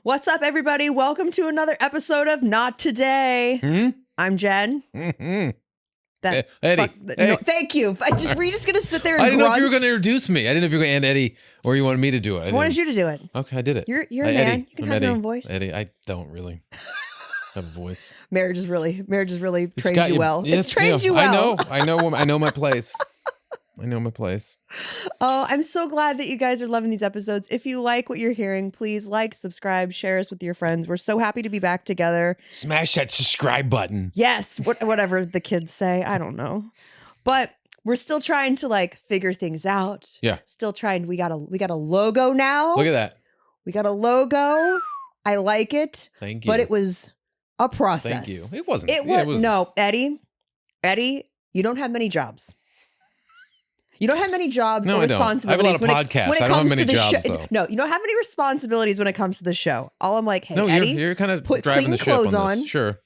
What's up, everybody? Welcome to another episode of Not Today. I'm Jen. Eddie. No, thank you. Were you just going to sit there and I didn't know if you were grunt? going to introduce me. I didn't know if you were going to Eddie or you wanted me to do it. I wanted you to do it. Okay, I did it. You're a man. Eddie. You can I'm have Eddie. your own voice. Eddie, I don't really have a voice. Marriage has really trained you well. Yeah, It's trained you well. I know my place. I know my place. Oh, I'm so glad that you guys are loving these episodes. If you like what you're hearing, please like, subscribe, share us with your friends. We're so happy to be back together. Smash that subscribe button. Yes, whatever the kids say. I don't know. But we're still trying to figure things out. Yeah. Still trying. We got a logo now. Look at that. We got a logo. I like it. Thank you. But it was a process. Thank you. It wasn't. It was no, Eddie, you don't have many jobs. You don't have many jobs or responsibilities. I have a lot of podcasts. I don't have many jobs, though. No, you don't have any responsibilities when it comes to the show. All I'm like, hey, no, Eddie, you're kind of put driving clean the ship clothes on this. on. Sure.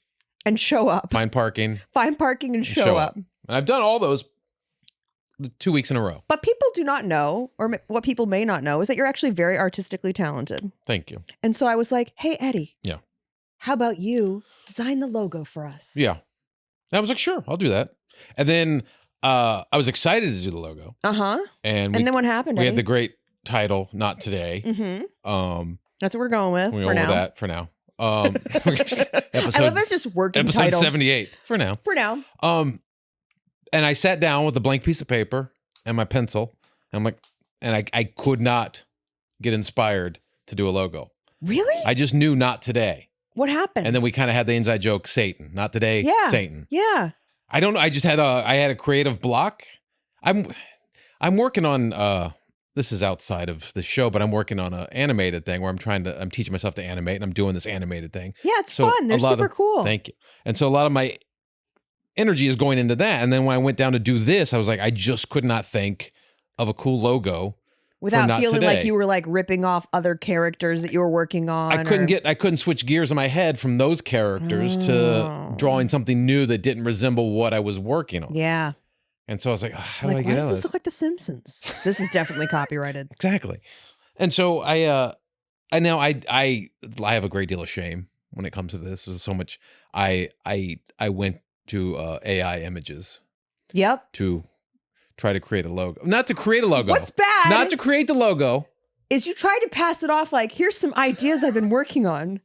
And show up. Find parking. Find parking and show up. And I've done all those 2 weeks in a row. But people do not know, or what people may not know, is that you're actually very artistically talented. Thank you. And so I was like, hey, Eddie. Yeah. How about you design the logo for us? Yeah. I was like, sure, I'll do that. And then I was excited to do the logo. Uh-huh. And then what happened, We Eddie? had the great title, Not Today. Mm-hmm. That's what we're going with we for now. That for now. Episode, I love it's just working episode title. 78 for now. For now. And I sat down with a blank piece of paper and my pencil. And I'm like, and I could not get inspired to do a logo. Really? I just knew Not Today. What happened? And then we kind of had the inside joke, Satan. Not today, Yeah. Satan. Yeah. I don't know. I just had a creative block. I'm working on this is outside of the show, but I'm working on an animated thing where I'm teaching myself to animate, and I'm doing this animated thing. Yeah, it's fun. They're super cool. Thank you. And so a lot of my energy is going into that. And then when I went down to do this, I was like, I just could not think of a cool logo. Without feeling like you were ripping off other characters that you were working on. I couldn't switch gears in my head from those characters to drawing something new that didn't resemble what I was working on. Yeah. And so I was like, how do I get why out does of this this? look like The Simpsons? This is definitely copyrighted. Exactly. And so I have a great deal of shame when it comes to this. There's so much. I went to AI images. Yep. To try to create a logo. Not to create a logo. What's bad? Not to create the logo. Is you tried to pass it off here's some ideas I've been working on.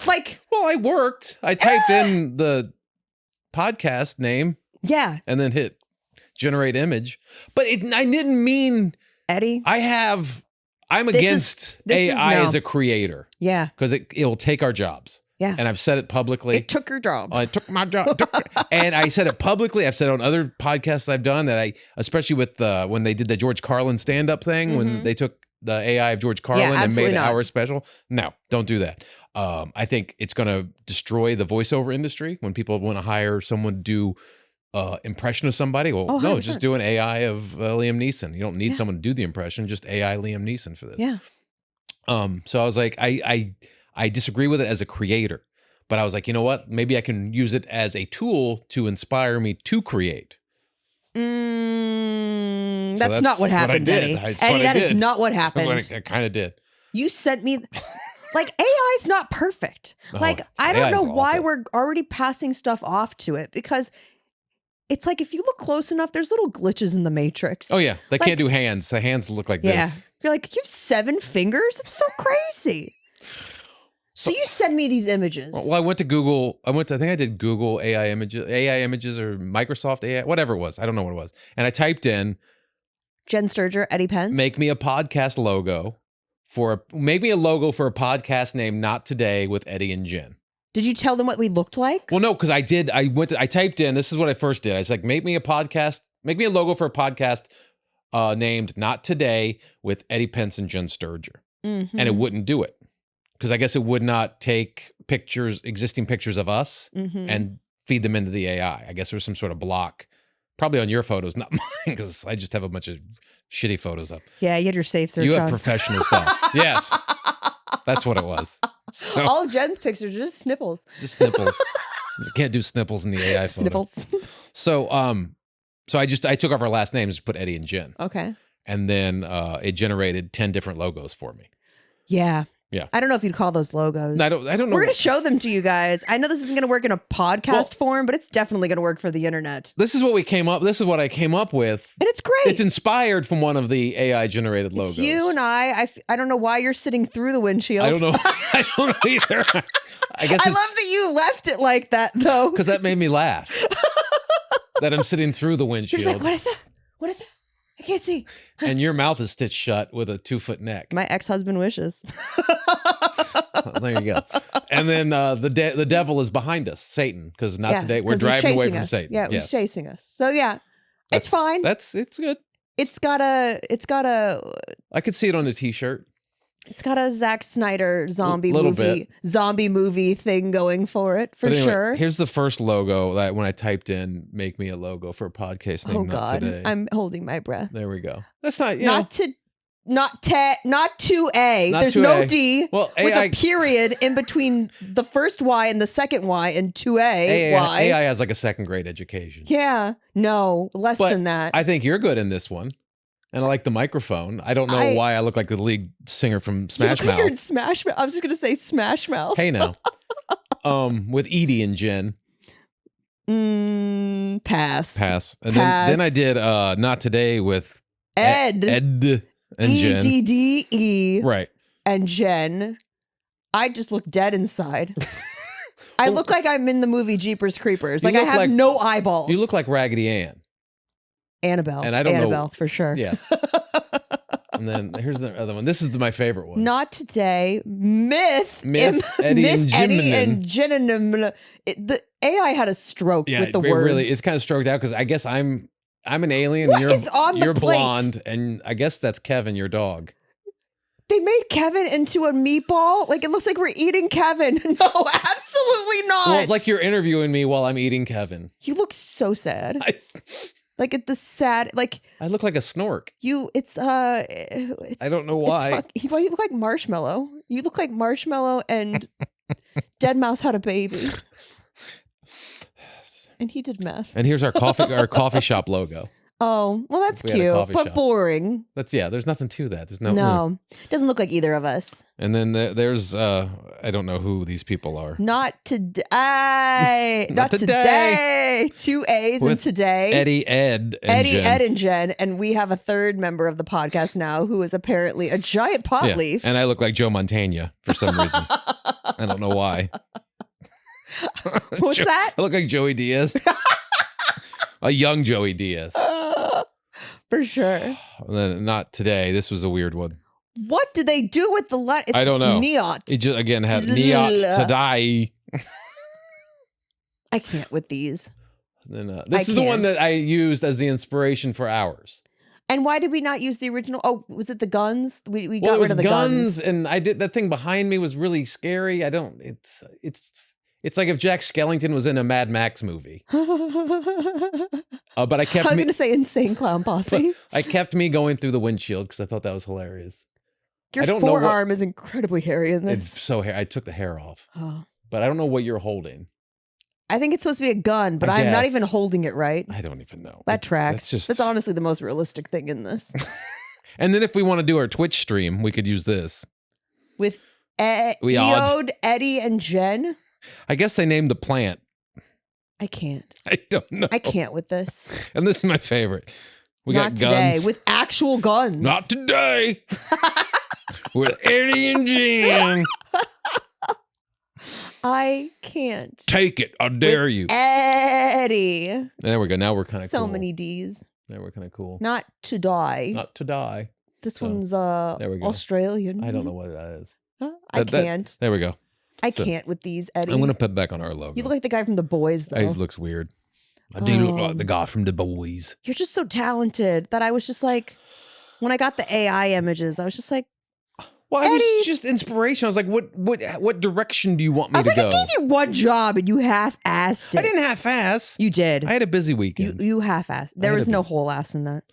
Well, I worked. I typed in the podcast name. Yeah. And then hit generate image. But I didn't mean Eddie. I'm against AI as a creator. Yeah. Because it'll take our jobs. Yeah. And I've said it publicly. It took your job. It took my job. And I said it publicly. I've said it on other podcasts I've done that especially with when they did the George Carlin stand-up thing, when they took the AI of George Carlin and made it our special. No, don't do that. I think it's going to destroy the voiceover industry when people want to hire someone to do impression of somebody. Well, no, just do an AI of Liam Neeson. You don't need someone to do the impression, just AI Liam Neeson for this. Yeah. So I was like, I disagree with it as a creator, but I was like, you know what? Maybe I can use it as a tool to inspire me to create. That's not what happened, Eddie. Eddie, that is not what happened. I kind of did. You sent me... AI's not perfect. I don't know why we're already passing stuff off to it, because it's if you look close enough, there's little glitches in the matrix. Oh, yeah. They can't do hands. The hands look like this. You're you have 7 fingers? That's so crazy. So you send me these images. Well, I went to Google. I think I did Google AI images or Microsoft AI, whatever it was. I don't know what it was. And I typed in Jen Sturger, Eddie Pence. Make me a podcast logo make me a logo for a podcast named Not Today with Eddie and Jen. Did you tell them what we looked like? Well, no, because I did. I typed in, this is what I first did. I was like, make me a logo for a podcast named Not Today with Eddie Pence and Jen Sturger. Mm-hmm. And it wouldn't do it. Because I guess it would not take existing pictures of us and feed them into the AI. I guess there's some sort of block. Probably on your photos, not mine, because I just have a bunch of shitty photos up. Yeah, you had your safe search You have on. professional stuff. Yes. That's what it was. So, all of Jen's pictures are just snipples. Just snipples. You can't do snipples in the AI photo. Snipples. So I took off our last names, put Eddie and Jen. Okay. And then it generated 10 different logos for me. Yeah. Yeah. I don't know if you'd call those logos. I don't know. We're going to show them to you guys. I know this isn't going to work in a podcast form, but it's definitely going to work for the internet. This is what I came up with. And it's great. It's inspired from one of the AI generated logos. You and I don't know why you're sitting through the windshield. I don't know. I don't know either. I guess I love that you left it like that though. Because that made me laugh. That I'm sitting through the windshield. You're like, what is that? What is that? I can't see. And your mouth is stitched shut with a 2-foot neck. My ex-husband wishes. There you go. And then the devil is behind us, Satan, because not today. We're driving away from Satan. Yeah, he's chasing us. So yeah, it's fine. It's good. It's got a. I could see it on the t-shirt. It's got a Zack Snyder zombie movie thing going for it, for sure. Here's the first logo that when I typed in "make me a logo for a podcast name." Oh God, today. I'm holding my breath. There we go. That's not not 2A. There's 2A. no D. Well, with a period in between the first Y and the second Y and 2A. Y. AI has like a second grade education. Yeah, no, less than that. I think you're good in this one. And I like the microphone. I don't know why I look like the lead singer from Smash Mouth. You're in Smash Mouth. I was just going to say Smash Mouth. Hey now. With Edie and Jen. Pass. And then I did Not Today with Ed and Jen. EDDE. Right. And Jen. I just look dead inside. I look like I'm in the movie Jeepers Creepers. Like I have no eyeballs. You look like Raggedy Ann. Annabelle. And I don't Annabelle, for sure. Yes. And then here's the other one. This is my favorite one. Not Today. Myth, Eddie and Jenn. The AI had a stroke with the words. Really, it's kind of stroked out because I guess I'm an alien and you're blonde, and I guess that's Kevin, your dog. They made Kevin into a meatball. Like it looks like we're eating Kevin. No, absolutely not. Well, it's like you're interviewing me while I'm eating Kevin. You look so sad. Like at the sad, like I look like a snork. It's I don't know why. Why you look like Marshmallow? You look like Marshmallow and Dead Mouse had a baby, and he did meth. And here's our coffee shop logo. Oh, well, that's cute, but boring. There's nothing to that. There's no. Doesn't look like either of us. And then there's I don't know who these people are. Not today. Not today. 2 A's and today. Eddie, Ed, and Jen. And we have a third member of the podcast now who is apparently a giant pot leaf. And I look like Joe Montana for some reason. I don't know why. What's that? I look like Joey Diaz. A young Joey Diaz. For sure. And then Not Today. This was a weird one. What did they do with the letter? I don't know. Neot. It just again had Neot Today. I can't with these. And, this is the one that I used as the inspiration for ours. And why did we not use the original? Oh, was it the guns? We got rid of the guns. And I did that thing behind me was really scary. It's like if Jack Skellington was in a Mad Max movie. But I was going to say Insane Clown Posse. I kept me going through the windshield because I thought that was hilarious. Your forearm is incredibly hairy in this. It's so hairy. I took the hair off. Oh. But I don't know what you're holding. I think it's supposed to be a gun, but I'm not even holding it right. I don't even know. That tracks. That's honestly the most realistic thing in this. And then if we want to do our Twitch stream, we could use this. With Eddie and Jen? I guess they named the plant. I can't. I don't know. I can't with this. And this is my favorite. We got guns. Today, with actual guns. Not today. With Eddie and Jen. I can't. Take it. I dare you. Eddie. There we go. Now we're kind of cool. So many D's. Now we're kind of cool. Not to die. Not to die. This one's there we go. Australian. I don't know what that is. I can't. There we go. I can't with these, Eddie. I'm going to put back on our logo. You look like the guy from The Boys, though. He looks weird. I do look like the guy from The Boys. You're just so talented that I was just like, when I got the AI images, I was just like, well, it was just inspiration. I was like, what direction do you want me to go? I gave you one job and you half-assed it. I didn't half-ass. You did. I had a busy weekend. You half-assed. There was no whole ass in that.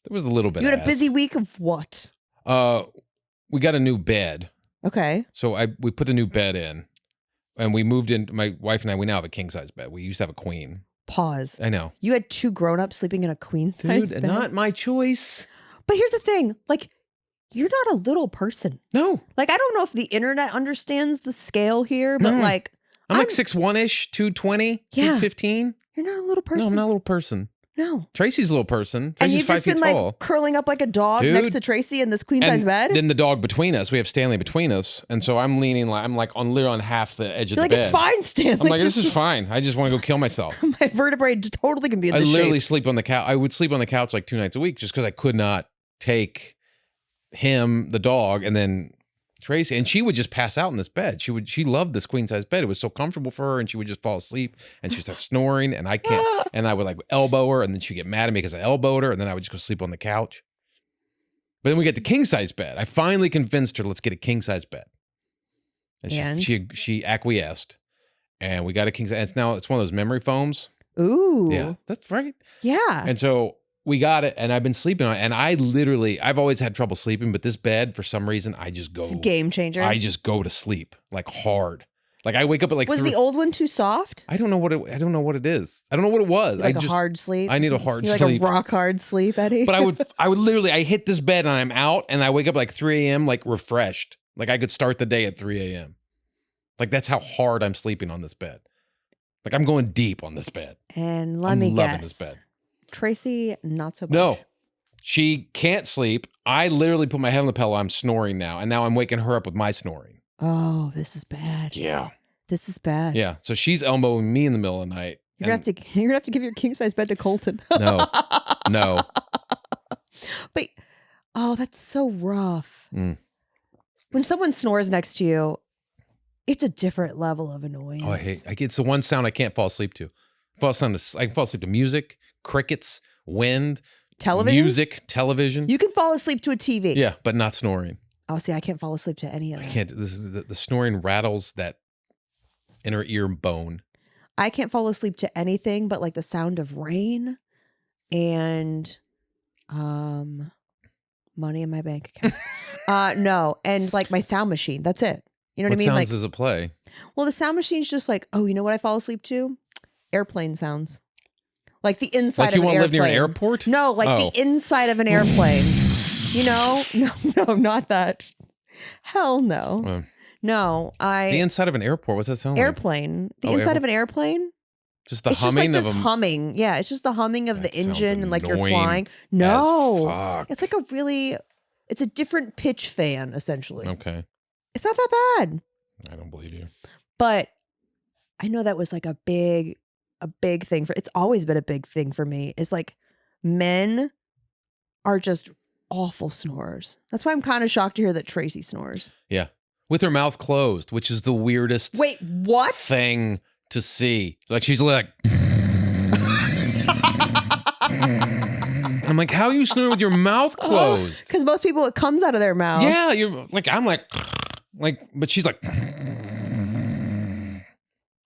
There was a little bit. You had a busy week of what? We got a new bed. Okay. So we put a new bed in, and we moved in. My wife and I, we now have a king size bed. We used to have a queen. Pause. I know. You had 2 grown-ups sleeping in a queen size bed. Not my choice. But here's the thing, like, You're not a little person. No. Like, I don't know if the internet understands the scale here, but like... I'm like 6'1"-ish, 220, 215. You're not a little person. No, I'm not a little person. No. Tracy's a little person. And Tracy's you've just 5 feet been tall. like curling up like a dog next to Tracy in this queen size bed. Then the dog between us. We have Stanley between us, and so I'm leaning. I'm like literally on half the edge of the bed. It's fine, Stanley. I'm like, this is fine. I just want to go kill myself. My vertebrae totally can be in I this literally shape. sleep on the couch. I would sleep on the couch like 2 nights a week just because I could not take him, the dog, and then Tracy, and she would just pass out in this bed. She loved this queen size bed. It was so comfortable for her, and she would just fall asleep and she'd start snoring, and I can't. And I would like elbow her, and then she'd get mad at me because I elbowed her, and then I would just go sleep on the couch. But then we get the king size bed. I finally convinced her, let's get a king size bed, and she acquiesced, and we got a king size. And it's one of those memory foams. Ooh, yeah, that's right. Yeah, and so. We got it, and I've been sleeping on it, and I've always had trouble sleeping, but this bed, for some reason, I just go. It's a game changer. I just go to sleep, like hard. Like I wake up at like. Was the old one too soft? I don't know what it is. I don't know what it was. Like a hard sleep? I need a hard sleep. Like a rock hard sleep, Eddie? But I would literally, I hit this bed and I'm out, and I wake up like 3 a.m. like refreshed. Like I could start the day at 3 a.m. Like that's how hard I'm sleeping on this bed. Like I'm going deep on this bed. And let me guess. I'm loving this bed. Tracy, not so much. No, she can't sleep. I literally put my head on the pillow. I'm snoring now. And now I'm waking her up with my snoring. Oh, this is bad. Yeah. This is bad. Yeah. So she's elbowing me in the middle of the night. You're gonna have to give your king size bed to Colton. No. But that's so rough. When someone snores next to you, it's a different level of annoyance. Oh, it's the one sound I can't fall asleep to. I can fall asleep to music, crickets, wind, television, music, television. You can fall asleep to a TV. Yeah, but not snoring. Oh, see, I can't fall asleep to any of that. I can't. This is the snoring rattles that inner ear bone. I can't fall asleep to anything but like the sound of rain and money in my bank account. No, and like my sound machine. That's it. You know what I mean? What sounds does it play? Well, the sound machine's just like, oh, you know what I fall asleep to? Airplane sounds. Like the inside of an airplane. Like you want to live near an airport? No, like the inside of an airplane. You know? No, not that. Hell no. No, The inside of an airport? What's that sound airplane. Like? The inside of an airplane? Just the humming just like of them. Humming. Yeah, it's just the humming of the engine and like you're annoying flying. No. It's like it's a different pitch fan, essentially. Okay. It's not that bad. I don't believe you. But I know that was like a big thing it's always been a big thing for me. Is like men are just awful snorers. That's why I'm kind of shocked to hear that Tracy snores. Yeah. With her mouth closed, which is the weirdest thing to see. Like she's like I'm like, how are you snoring with your mouth closed? Because most people, it comes out of their mouth. Yeah, you're like, I'm like, but she's like,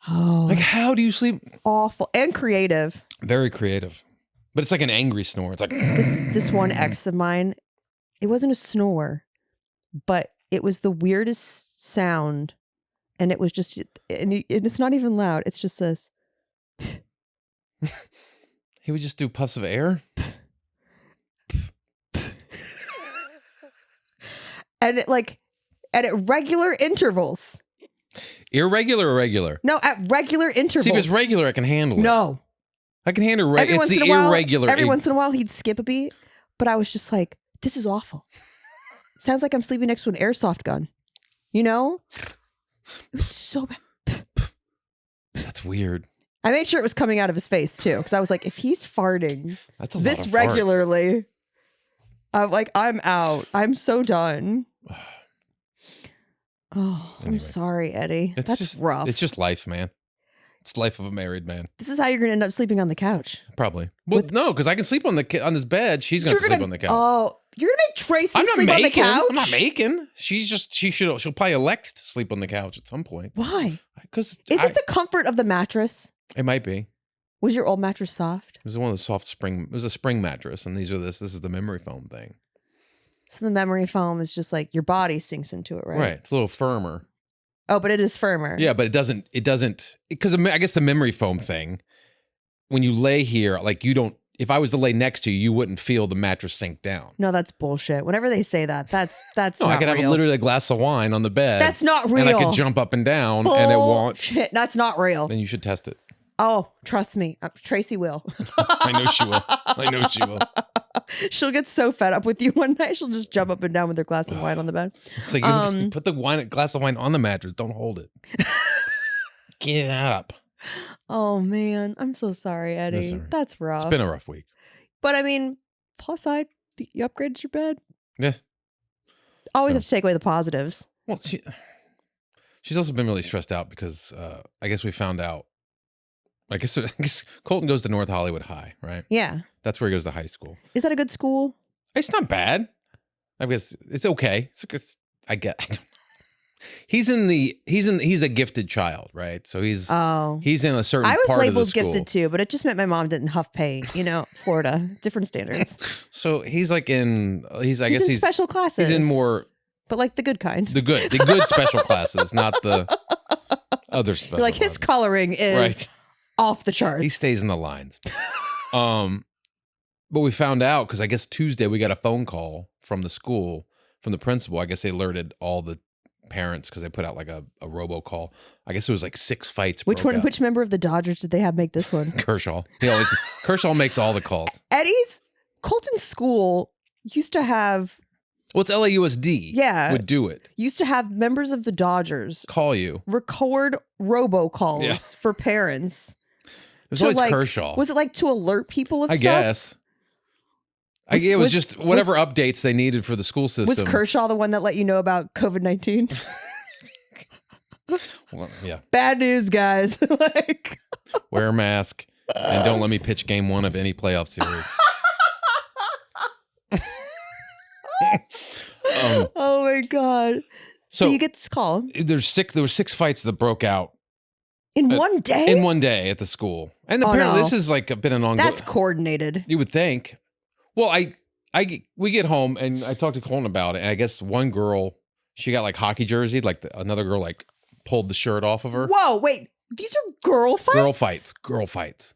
oh, like, how do you sleep? Awful and creative. Very creative, but it's like an angry snore. It's like this one ex of mine. It wasn't a snore, but it was the weirdest sound, and it was just, and it's not even loud. It's just this. He would just do puffs of air. And at regular intervals. Irregular or regular? No, at regular intervals. See, if it's regular, I can handle it. No. I can handle it. It's the irregular. Every once in a while, he'd skip a beat, but I was just like, this is awful. Sounds like I'm sleeping next to an airsoft gun. You know? It was so bad. That's weird. I made sure it was coming out of his face, too, because I was like, if he's farting this regularly, I'm like, I'm out. I'm so done. Oh, anyway. I'm sorry, Eddie. That's rough. It's just life, man. It's the life of a married man. This is how you're going to end up sleeping on the couch. Probably. Well, no, because I can sleep on this bed. She's going to sleep on the couch. Oh, you're going to make Tracy sleep on the couch? I'm not making. She'll probably elect to sleep on the couch at some point. Why? Because is it the comfort of the mattress? It might be. Was your old mattress soft? It was one of the soft spring. It was a spring mattress, and this is the memory foam thing. So the memory foam is just like your body sinks into it, right? Right. It's a little firmer. Oh, but it is firmer. Yeah, but it doesn't, because I guess the memory foam thing, when you lay here, like if I was to lay next to you, you wouldn't feel the mattress sink down. No, that's bullshit. Whenever they say that, that's no, not I could have real. literally a glass of wine on the bed. That's not real. And I could jump up and down and it won't. Shit, that's not real. Then you should test it. Oh, trust me. Tracy will. I know she will. I know she will. She'll get so fed up with you one night. She'll just jump up and down with her glass of wine on the bed. It's like, put the glass of wine on the mattress. Don't hold it. Get up. Oh, man. I'm so sorry, Eddie. That's rough. It's been a rough week. But I mean, plus side, you upgraded your bed. Yeah. Always have to take away the positives. Well, she's also been really stressed out because I guess we found out. I guess Colton goes to North Hollywood High, right? Yeah. That's where he goes to high school. Is that a good school? It's not bad. I guess it's okay. I don't know. He's a gifted child, right? So he's in a certain part of the school. I was labeled gifted too, but it just meant my mom didn't huff paint. Florida, different standards. So he's like he's in special classes. He's in more, but like the good kind. The good special classes, not the other special. You're like his coloring is right. Off the charts. He stays in the lines. But we found out because I guess Tuesday we got a phone call from the school, from the principal. I guess they alerted all the parents because they put out like a robocall. I guess it was like 6 fights. Which member of the Dodgers did they have make this one? Kershaw. Kershaw makes all the calls. Eddie's Coltons School used to have. Well, it's LAUSD. Yeah, would do it. Used to have members of the Dodgers call you, record robocalls for parents. It was always Kershaw. Was it like to alert people of stuff? I guess. It was just whatever updates they needed for the school system. Was Kershaw the one that let you know about COVID-19? Well, yeah. Bad news, guys. Wear a mask and don't let me pitch game 1 of any playoff series. Oh my God. So you get this call. There were 6 fights that broke out. In one day? In one day at the school. And apparently this is like been an ongoing. That's coordinated. You would think. Well, we get home and I talked to Colton about it. And I guess one girl, she got like hockey jersey. Like another girl like pulled the shirt off of her. Whoa, wait. These are girl fights? Girl fights.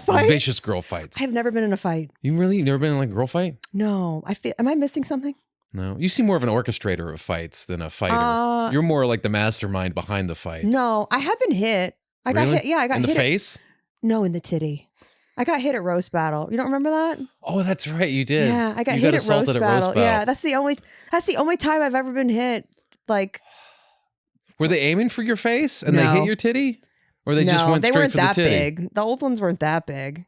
Vicious girl fights. I've never been in a fight. You've never been in like a girl fight? No. Am I missing something? No. You seem more of an orchestrator of fights than a fighter. You're more like the mastermind behind the fight. No, I have been hit. I got hit. Yeah, I got hit. In the face? No, in the titty. I got hit at roast battle. You don't remember that? Oh, that's right. You did. Yeah, I got hit at roast battle. Yeah, that's the only time I've ever been hit. Like, were they aiming for your face and they hit your titty? Or they just went straight for the titty? They weren't that big. The old ones weren't that big.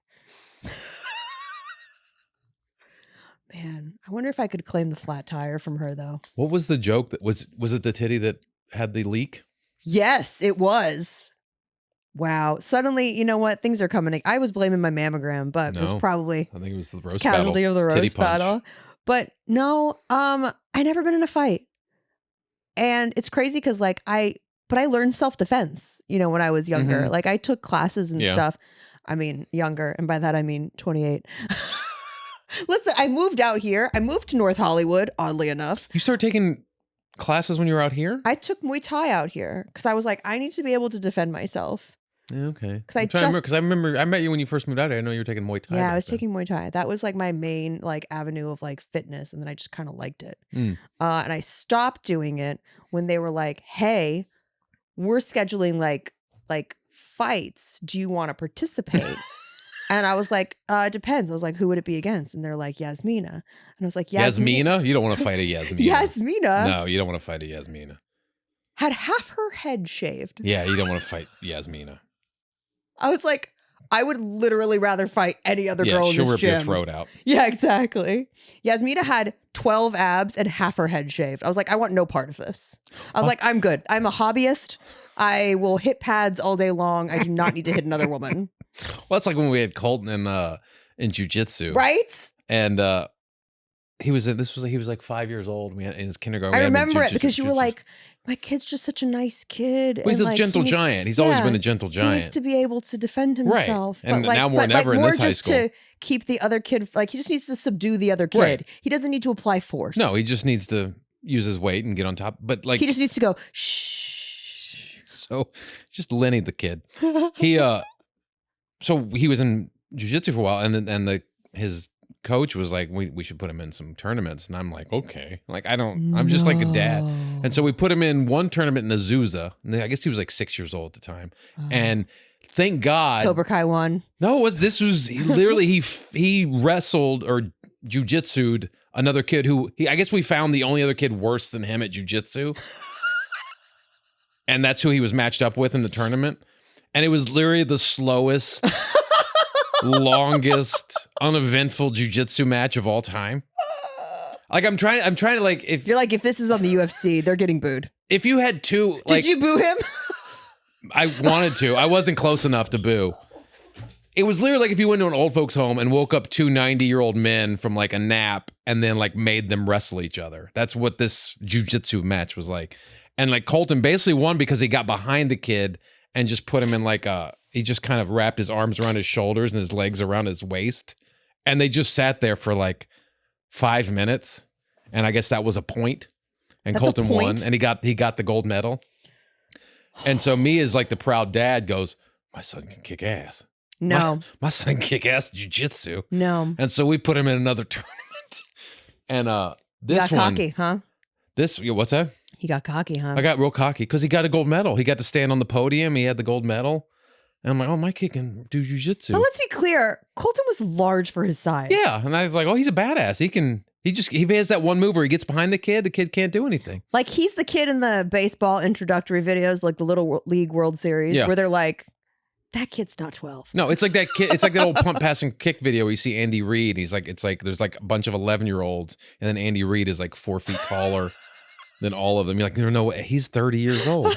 Man, I wonder if I could claim the flat tire from her though. What was the joke? That was it the titty that had the leak? Yes, it was. Wow. Suddenly, you know what? Things are coming. I was blaming my mammogram, but it was probably I think it was the roast casualty battle. of the roast battle. But no, I never been in a fight. And it's crazy because I learned self-defense, when I was younger. Like I took classes and stuff. I mean, younger. And by that, I mean 28. Listen, I moved out here. I moved to North Hollywood, oddly enough. You started taking classes when you were out here? I took Muay Thai out here because I was like, I need to be able to defend myself. Okay. Because I remember I met you when you first moved out here. I know you were taking Muay Thai. Yeah, I was taking Muay Thai. That was like my main avenue of fitness, and then I just kind of liked it. And I stopped doing it when they were like, "Hey, we're scheduling like fights. Do you want to participate?" And I was like, depends. I was like, who would it be against? And they're like, Yasmina. And I was like, Yasmina? You don't want to fight a Yasmina. Yasmina? No, you don't want to fight a Yasmina. Had half her head shaved. Yeah, you don't want to fight Yasmina. I was like, I would literally rather fight any other girl in this gym. She'll rip your throat out. Yeah, exactly. Yasmina had 12 abs and half her head shaved. I was like, I want no part of this. I was like, I'm good. I'm a hobbyist. I will hit pads all day long. I do not need to hit another woman. Well, that's like when we had Colton in jiu-jitsu. Right? And he was like 5 years old. We had in his kindergarten. I remember it because you were like, my kid's just such a nice kid. Well, he's a gentle giant. He's always been a gentle giant. He needs to be able to defend himself. Right. And now more than ever in this high school. To keep the other kid, he just needs to subdue the other kid. Right. He doesn't need to apply force. No, he just needs to use his weight and get on top. But he just needs to go, shh. So just Lenny the kid. So he was in jiu-jitsu for a while, and his coach was like, we should put him in some tournaments, and I'm like, okay, like I'm just like a dad, and so we put him in one tournament in Azusa, and I guess he was like 6 years old at the time, and thank God Cobra Kai won. No, this was literally he wrestled or jiu-jitsu'd another kid who I guess we found the only other kid worse than him at jiu-jitsu. And that's who he was matched up with in the tournament. And it was literally the slowest, longest, uneventful jiu-jitsu match of all time. Like I'm trying to like if you're like, if this is on the UFC, they're getting booed. If you had two, like, did you boo him? I wanted to. I wasn't close enough to boo. It was literally like if you went to an old folks home and woke up two 90-year-old men from like a nap and then like made them wrestle each other. That's what this jiu-jitsu match was like. And like Colton basically won because he got behind the kid and just put him in like he just kind of wrapped his arms around his shoulders and his legs around his waist. And they just sat there for like 5 minutes. And I guess that was a point. And That's Colton won and he got the gold medal. And so me as like the proud dad goes, my son can kick ass. No. My son can kick ass jiu-jitsu. No. And so we put him in another tournament. And this you got one. Cocky, huh? What's that? He got cocky, huh? I got real cocky because he got a gold medal. He got to stand on the podium. He had the gold medal. And I'm like, oh, my kid can do jiu-jitsu. But let's be clear. Colton was large for his size. Yeah. And I was like, oh, he's a badass. He has that one move where he gets behind the kid can't do anything. Like he's the kid in the baseball introductory videos, like the Little League World Series, where they're like, that kid's not 12. No, it's like that kid. It's like that old pump, pass, and kick video where you see Andy Reid. It's like there's like a bunch of 11-year-olds, and then Andy Reid is like 4 feet taller than all of them. You're like, there's no way. He's 30 years old.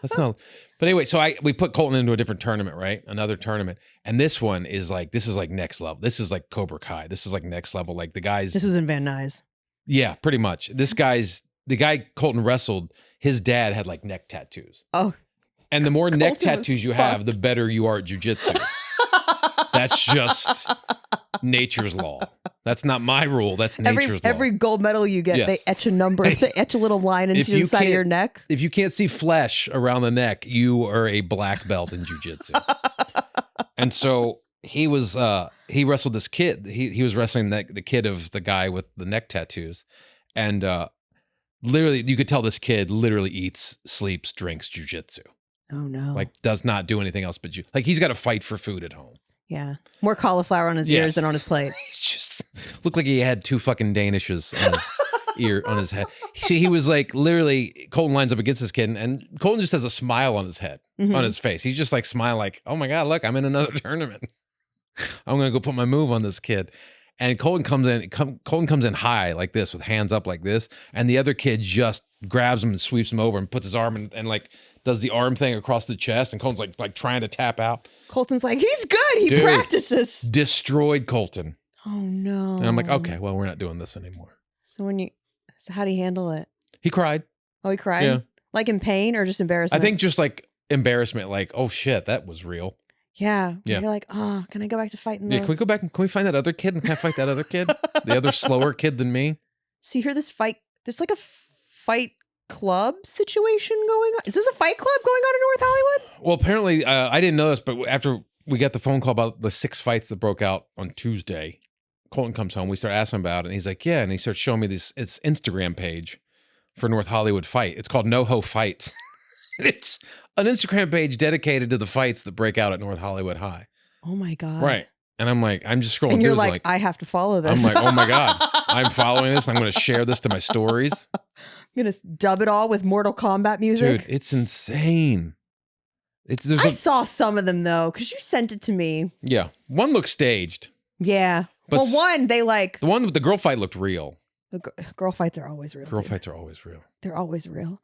That's not. But anyway, so we put Colton into a different tournament, right? Another tournament, and this is like next level. This is like Cobra Kai. This is like next level. Like the guys. This was in Van Nuys. Yeah, pretty much. The guy Colton wrestled. His dad had like neck tattoos. Oh. And the more neck tattoos you have, the better you are at jiu-jitsu. That's just nature's law. That's not my rule. That's nature's law. Every gold medal you get, they etch a number. They etch a little line into the side of your neck. If you can't see flesh around the neck, you are a black belt in jiu-jitsu. And so he wrestled this kid. He was wrestling the kid of the guy with the neck tattoos. And literally, you could tell this kid literally eats, sleeps, drinks jiu-jitsu. Oh no! Like does not do anything else but like he's got to fight for food at home. Yeah, more cauliflower on his ears than on his plate. He just looked like he had 2 fucking Danishes on his on his head. He was like literally. Colton lines up against this kid, and Colton just has a smile on his head, on his face. He's just like smiling, like, "Oh my god, look, I'm in another tournament. I'm gonna go put my move on this kid." And Colton comes in high like this with hands up like this, and the other kid just grabs him and sweeps him over and puts his arm and like does the arm thing across the chest, and Colton's like trying to tap out. Colton's like, he's good. He practices. Destroyed Colton. Oh no. And I'm like, okay, well, we're not doing this anymore. So how do you handle it? He cried. Oh, he cried? Yeah. Like in pain or just embarrassment? I think just like embarrassment, like, oh shit, that was real. Yeah. Yeah. You're like, oh, can I go back to fighting? Yeah, can we go back and can we find that other kid and can I fight that other kid? The other slower kid than me? So you hear this fight, there's like a fight club situation going on. Is this a fight club going on in North Hollywood? Well, apparently, I didn't know this, but after we got the phone call about the 6 fights that broke out on Tuesday, Colton comes home. We start asking about it, and he's like, yeah. And he starts showing me it's Instagram page for North Hollywood Fight. It's called No Ho Fights. It's an Instagram page dedicated to the fights that break out at North Hollywood High. Oh my God. Right. And I'm like, I'm just scrolling. And you're like, I have to follow this. I'm like, oh my God, I'm following this. I'm going to share this to my stories. I'm going to dub it all with Mortal Kombat music. Dude, it's insane. I saw some of them though, because you sent it to me. Yeah. One looks staged. Yeah. But one, they like. The one with the girl fight looked real. The girl fights are always real. Girl fights are always real. They're always real.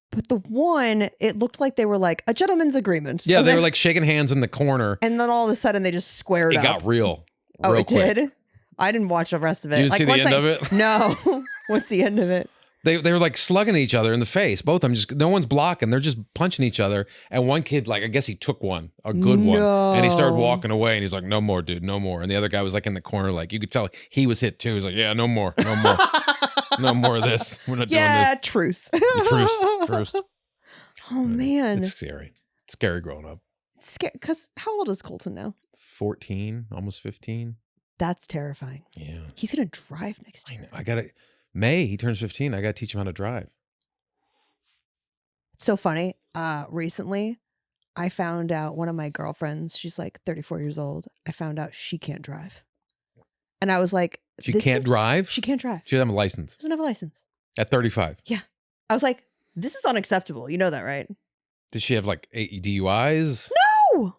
But the one, it looked like they were like a gentleman's agreement. Yeah, they were like shaking hands in the corner. And then all of a sudden they just squared up. It got real. Oh, it quick. did? I didn't watch the rest of it. You didn't see the end of it? No. What's the end of it? They were like slugging each other in the face. Both of them, just no one's blocking. They're just punching each other. And one kid, like, I guess he took one, a good one. And he started walking away and he's like, no more, dude, no more. And the other guy was like in the corner, like you could tell he was hit too. He's like, yeah, no more, no more. No more of this. We're not doing this. Yeah, truce. Truce. Oh man. It's scary. It's scary growing up. It's scary because how old is Colton now? 14, almost 15. That's terrifying. Yeah. He's going to drive next year. I got to, May, he turns 15. I got to teach him how to drive. It's so funny. Recently, I found out one of my girlfriends, she's like 34 years old. I found out she can't drive. And I was like, She can't drive? She can't drive. She doesn't have a license. Doesn't have a license. At 35? Yeah. I was like, this is unacceptable. You know that, right? Does she have like 8 DUIs? No.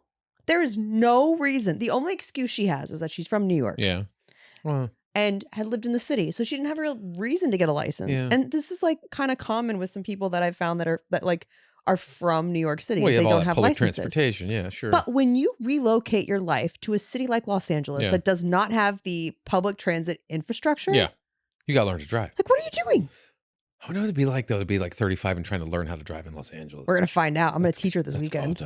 There is no reason. The only excuse she has is that she's from New York. Yeah. Well. And had lived in the city. So she didn't have a real reason to get a license. Yeah. And this is like kind of common with some people that I've found that are from New York City. Well, they don't have public licenses. Transportation. Yeah, sure. But when you relocate your life to a city like Los Angeles that does not have the public transit infrastructure. Yeah. You got to learn to drive. Like, what are you doing? I wonder what it'd be like, though, to be like 35 and trying to learn how to drive in Los Angeles. We're going to find out. I'm going to teach her this weekend.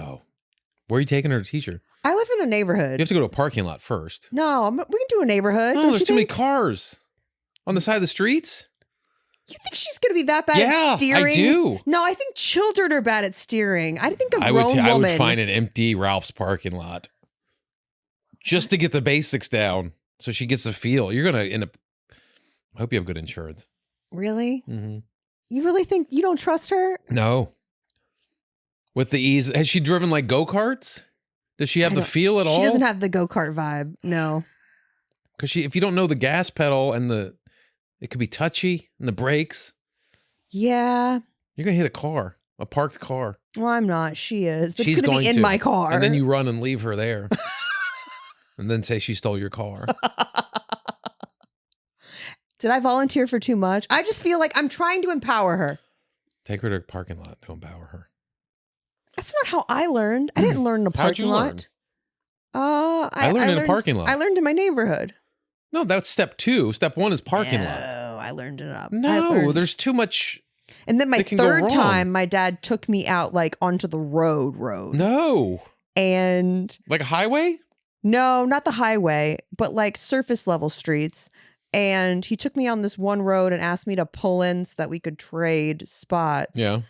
Where are you taking her to teach her? I live in a neighborhood. You have to go to a parking lot first. No, we can do a neighborhood. No, there's too many cars on the side of the streets. You think she's going to be that bad at steering? I do. No, I think children are bad at steering. I think a grown woman. I would find an empty Ralph's parking lot just to get the basics down so she gets the feel. You're going to end up. I hope you have good insurance. Really? Mm-hmm. You really think you don't trust her? No. With the ease. Has she driven like go-karts? Does she have the feel at all? She doesn't have the go-kart vibe. No. Because if you don't know the gas pedal and it could be touchy and the brakes. Yeah. You're going to hit a parked car. Well, I'm not. She is. But she's going to be in my car. And then you run and leave her there. And then say she stole your car. Did I volunteer for too much? I just feel like I'm trying to empower her. Take her to a parking lot to empower her. That's not how I learned. I didn't learn in a parking lot. I learned in a parking lot. I learned in my neighborhood. No, that's step 2. Step 1 is parking lot. No, I learned it up. No, there's too much. And then my third time, my dad took me out like onto the road. No. And like a highway? No, not the highway, but like surface level streets. And he took me on this one road and asked me to pull in so that we could trade spots. Yeah.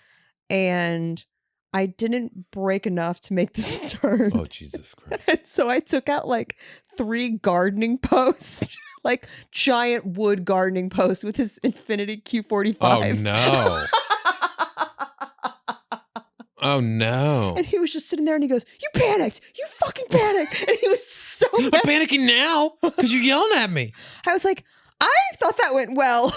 And I didn't brake enough to make this turn. Oh, Jesus Christ. And so I took out like 3 gardening posts, like giant wood gardening posts with his Infinity Q45. Oh, no. Oh, no. And he was just sitting there and he goes, "You panicked. You fucking panicked." And he was so mad. I'm panicking now because you're yelling at me. I was like, I thought that went well.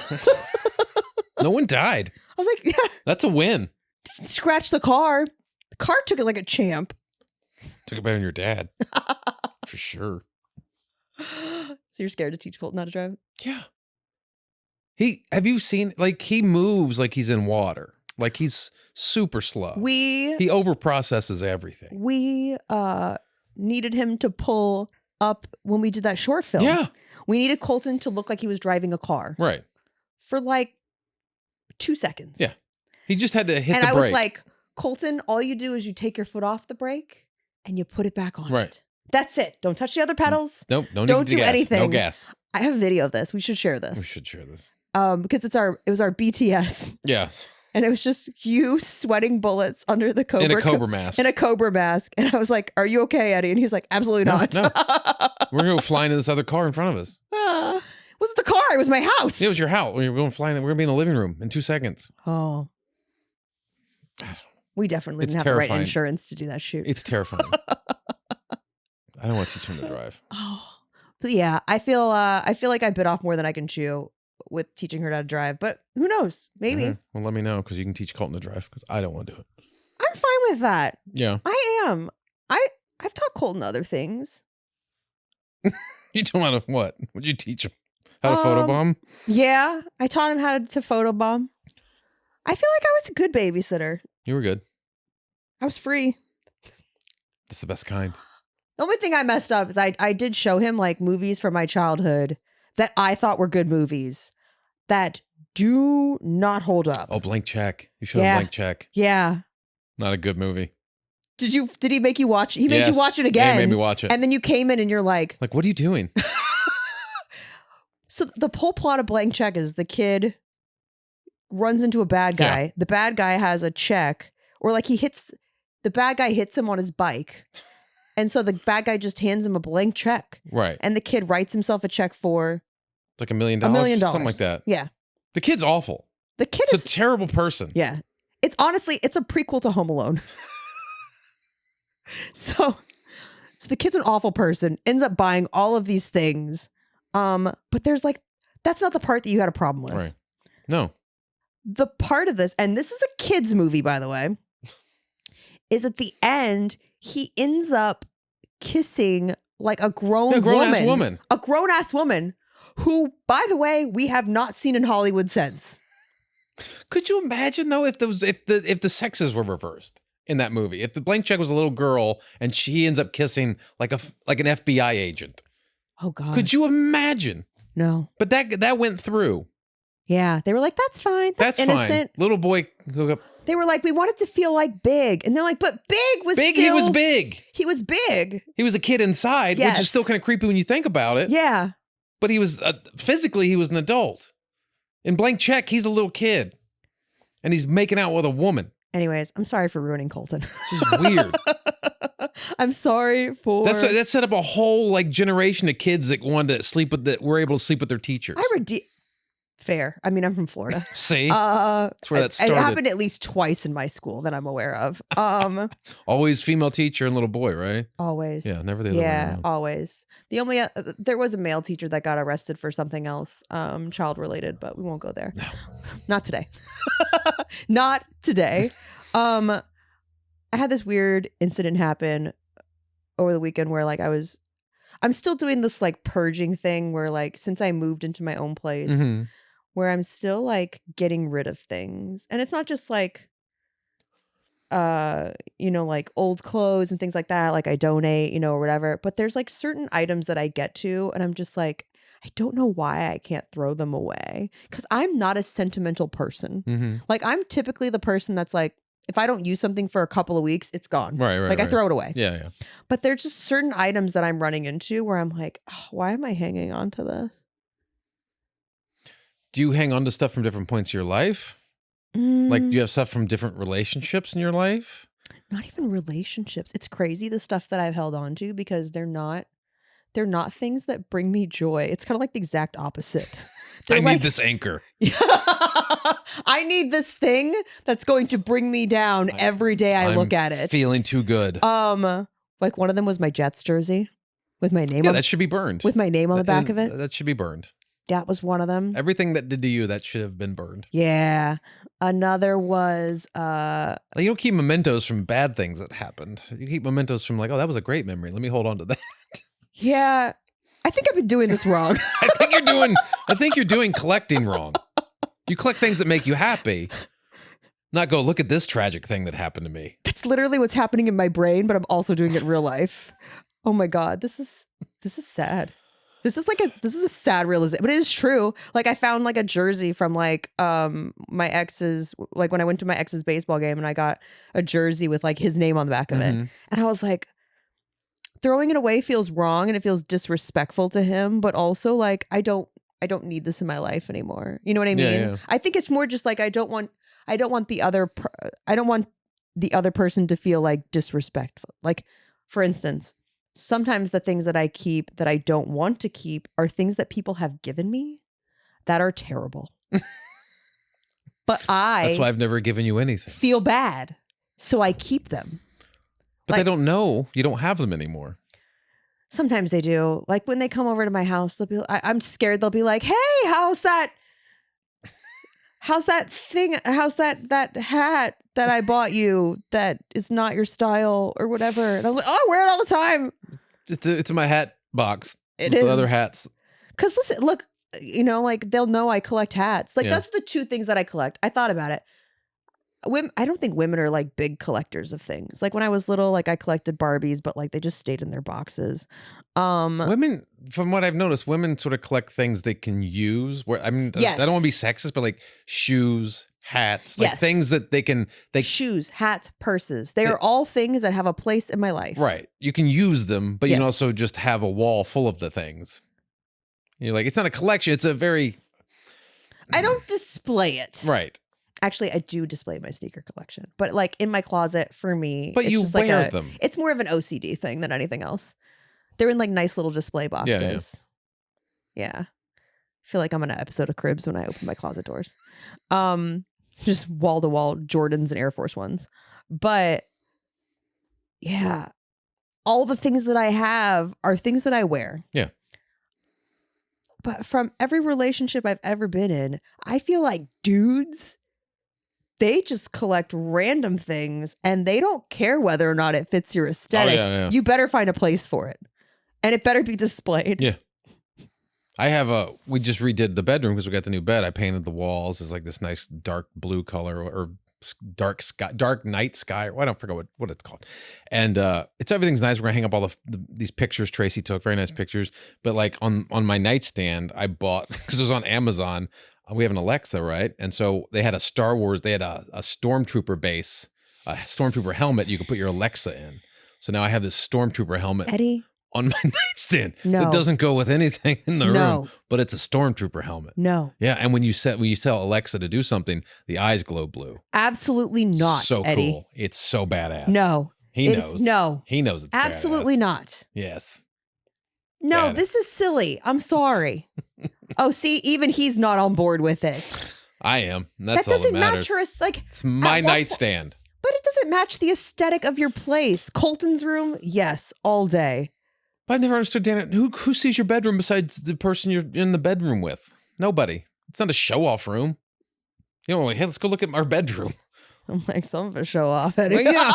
No one died. I was like, yeah. That's a win. Didn't scratch the car. The car took it like a champ. Took it better than your dad. For sure. So you're scared to teach Colton how to drive? Yeah. Have you seen, like, he moves like he's in water. Like he's super slow. He overprocesses everything. We needed him to pull up when we did that short film. Yeah. We needed Colton to look like he was driving a car. Right. For like 2 seconds. Yeah. He just had to hit the brake. And I was like, Colton, all you do is you take your foot off the brake and you put it back on. Right. That's it. Don't touch the other pedals. Nope. Don't do anything. No gas. I have a video of this. We should share this. We should share this. Because it was our BTS. Yes. And it was just you sweating bullets under the Cobra. In a Cobra mask. In a Cobra mask. And I was like, "Are you okay, Eddie?" And he's like, "Absolutely not." No. We're going to go fly into this other car in front of us. It wasn't the car. It was my house. It was your house. We're going flying. We're going to be in the living room in 2 seconds. Oh. We definitely didn't have the right insurance to do that shoot. It's terrifying. I don't want to teach him to drive. Oh. But yeah, I feel like I bit off more than I can chew with teaching her how to drive, but who knows? Maybe. Mm-hmm. Well, let me know because you can teach Colton to drive because I don't want to do it. I'm fine with that. Yeah. I am. I've taught Colton other things. You taught him how to what? What'd you teach him? How to photobomb? Yeah. I taught him how to photobomb. I feel like I was a good babysitter. You were good. I was free. That's the best kind. The only thing I messed up is I did show him like movies from my childhood that I thought were good movies that do not hold up. Oh, Blank Check. You showed him Blank Check. Yeah. Not a good movie. Did he make you watch? He made you watch it again. Yeah, he made me watch it. And then you came in and you're like, what are you doing? So the whole plot of Blank Check is the kid runs into a bad guy. Yeah. The bad guy has a check or like he hits the bad guy hits him on his bike. And so the bad guy just hands him a blank check. Right. And the kid writes himself a check for it's like $1 million. $1 million. Something like that. Yeah. The kid's awful. The kid is a terrible person. Yeah. It's honestly, it's a prequel to Home Alone. So the kid's an awful person, ends up buying all of these things. But there's like, that's not the part that you had a problem with. Right. No. The part of this, and this is a kid's movie, by the way, is at the end, he ends up kissing like a grown-ass woman. A grown-ass woman who, by the way, we have not seen in Hollywood since. Could you imagine though if the sexes were reversed in that movie? If the blank check was a little girl and she ends up kissing like an FBI agent. Oh God. Could you imagine? No. But that went through. Yeah. They were like, that's fine. That's innocent. Fine. Little boy hook up. They were like, we want it to feel like Big. And they're like, but Big was big. Still, he was big. He was big. He was a kid inside, which is still kind of creepy when you think about it. Yeah. But he was, physically, he was an adult. In Blank Check, he's a little kid. And he's making out with a woman. Anyways, I'm sorry for ruining Colton. This is weird. I'm sorry for... That set up a whole like generation of kids that wanted to sleep with were able to sleep with their teachers. Fair. I mean, I'm from Florida. See? That's where that started. It happened at least twice in my school that I'm aware of. Always female teacher and little boy, right? Always. Yeah, never the other way around. Always. The only there was a male teacher that got arrested for something else, child related, but we won't go there. No. Not today. Not today. I had this weird incident happen over the weekend where like I'm still doing this like purging thing where like since I moved into my own place. Mm-hmm. Where I'm still like getting rid of things. And it's not just like, like old clothes and things like that. Like I donate, or whatever. But there's like certain items that I get to and I'm just like, I don't know why I can't throw them away. Because I'm not a sentimental person. Mm-hmm. Like I'm typically the person that's like, if I don't use something for a couple of weeks, it's gone. Right. Like I throw it away. Yeah. But there's just certain items that I'm running into where I'm like, oh, why am I hanging on to this? Do you hang on to stuff from different points of your life? Like, do you have stuff from different relationships in your life? Not even relationships. It's crazy the stuff that I've held on to because they're not things that bring me joy. It's kind of like the exact opposite. I need this anchor. I need this thing that's going to bring me down every day I look at it. Feeling too good. Like one of them was my Jets jersey with my name. Yeah, that should be burned. With my name on the back of it. That should be burned. That was one of them. Everything that did to you, that should have been burned. Yeah. Another was... you don't keep mementos from bad things that happened. You keep mementos from like, oh, that was a great memory. Let me hold on to that. Yeah. I think I've been doing this wrong. I think you're doing collecting wrong. You collect things that make you happy. Not go, look at this tragic thing that happened to me. That's literally what's happening in my brain, but I'm also doing it in real life. Oh my God. This is sad. This is a sad realization, but it is true. Like I found like a jersey from like my ex's, like when I went to my ex's baseball game and I got a jersey with like his name on the back of it. And I was like, throwing it away feels wrong and it feels disrespectful to him, but also like I don't need this in my life anymore. You know what I mean? Yeah. I think it's more just like I don't want the other person to feel like disrespectful. Like for instance, sometimes the things that I keep that I don't want to keep are things that people have given me that are terrible. But that's why I've never given you anything. Feel bad. So I keep them. But they don't know you don't have them anymore. Sometimes they do. Like when they come over to my house, they'll be I'm scared they'll be like, "Hey, how's that thing? How's that hat that I bought you that is not your style or whatever?" And I was like, "Oh, I wear it all the time." It's in my hat box. It with is. The other hats. Because listen, look, like they'll know I collect hats. Like those are the two things that I collect. I thought about it. I don't think women are like big collectors of things. Like when I was little, like I collected Barbies, but like they just stayed in their boxes. Women, from what I've noticed, women sort of collect things they can use. I don't want to be sexist, but like shoes, hats, like things that they can. Shoes, hats, purses. They are all things that have a place in my life. Right. You can use them, but you can also just have a wall full of the things. You're like, it's not a collection. It's a very. I don't display it. Right. Actually, I do display my sneaker collection, but like in my closet for me. But it's you just wear like them. It's more of an OCD thing than anything else. They're in like nice little display boxes. Yeah. I feel like I'm on an episode of Cribs when I open my closet doors. Just wall to wall Jordans and Air Force Ones. But yeah, all the things that I have are things that I wear. Yeah. But from every relationship I've ever been in, I feel like dudes, they just collect random things and they don't care whether or not it fits your aesthetic. You better find a place for it. And it better be displayed. Yeah. We just redid the bedroom because we got the new bed. I painted the walls as like this nice dark blue color or dark night sky. I don't forget what it's called. And everything's nice. We're gonna hang up all these pictures Tracy took, very nice pictures. But like on my nightstand, I bought, because it was on Amazon. We have an Alexa, right? And so they had a Star Wars. They had a Stormtrooper base, a Stormtrooper helmet. You could put your Alexa in. So now I have this Stormtrooper helmet. Eddie. On my nightstand. No. It doesn't go with anything in the room, but it's a Stormtrooper helmet. No. Yeah, and when you tell Alexa to do something, the eyes glow blue. Absolutely not, so Eddie. Cool. It's so badass. No. He knows. No. He knows it's absolutely badass. Not. Yes. No, badass. This is silly. I'm sorry. Oh, see, even he's not on board with it. I am. That doesn't match her it's my nightstand. But it doesn't match the aesthetic of your place. Colton's room, yes, all day. But I never understood, Dana, who sees your bedroom besides the person you're in the bedroom with? Nobody. It's not a show-off room. You know, like, hey, let's go look at our bedroom. I'm like, some of a show-off, Eddie. Well, yeah.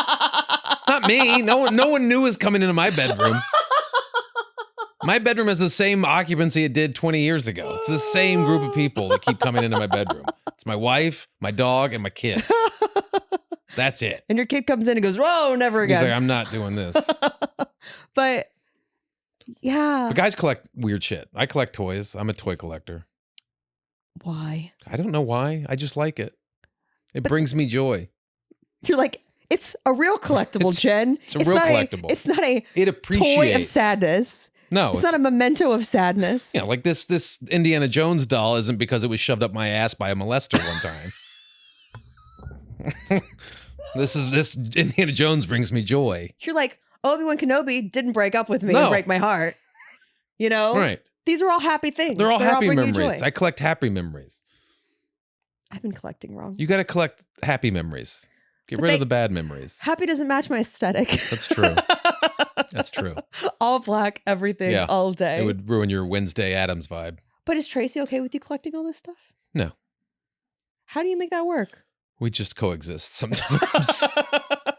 Not me. No one new is coming into my bedroom. My bedroom has the same occupancy it did 20 years ago. It's the same group of people that keep coming into my bedroom. It's my wife, my dog, and my kid. That's it. And your kid comes in and goes, whoa, never again. He's like, I'm not doing this. But... yeah. But guys collect weird shit. I collect toys. I'm a toy collector. Why? I don't know why. I just like it. It brings me joy. You're like, it's a real collectible, Jen. It's a real collectible. It's not a it appreciates. Toy of sadness. No. It's not a memento of sadness. Yeah, like this Indiana Jones doll isn't because it was shoved up my ass by a molester one time. This Indiana Jones brings me joy. You're like, Obi-Wan Kenobi didn't break up with me and break my heart. You know? Right. These are all happy things. They're all happy memories. I collect happy memories. I've been collecting wrong. You got to collect happy memories. Get rid of the bad memories. Happy doesn't match my aesthetic. That's true. That's true. All black, everything, all day. It would ruin your Wednesday Addams vibe. But is Tracy okay with you collecting all this stuff? No. How do you make that work? We just coexist sometimes.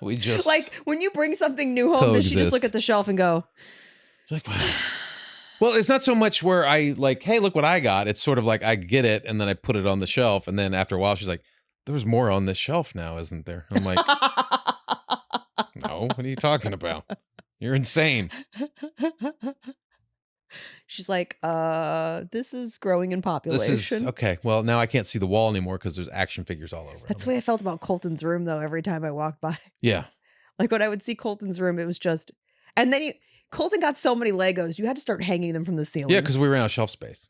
We just like when you bring something new home, does she just look at the shelf and go? It's like, wow. Well, it's not so much where I like, hey, look what I got. It's sort of like I get it and then I put it on the shelf, and then after a while she's like, "There's more on this shelf now, isn't there?" I'm like, "No, what are you talking about? You're insane." She's like, this is growing in population. This is okay. Well, now I can't see the wall anymore because there's action figures all over. That's the way I felt about Colton's room, though, every time I walked by. Yeah. Like when I would see Colton's room, it was just, and then Colton got so many Legos, you had to start hanging them from the ceiling. Yeah, because we ran out of shelf space.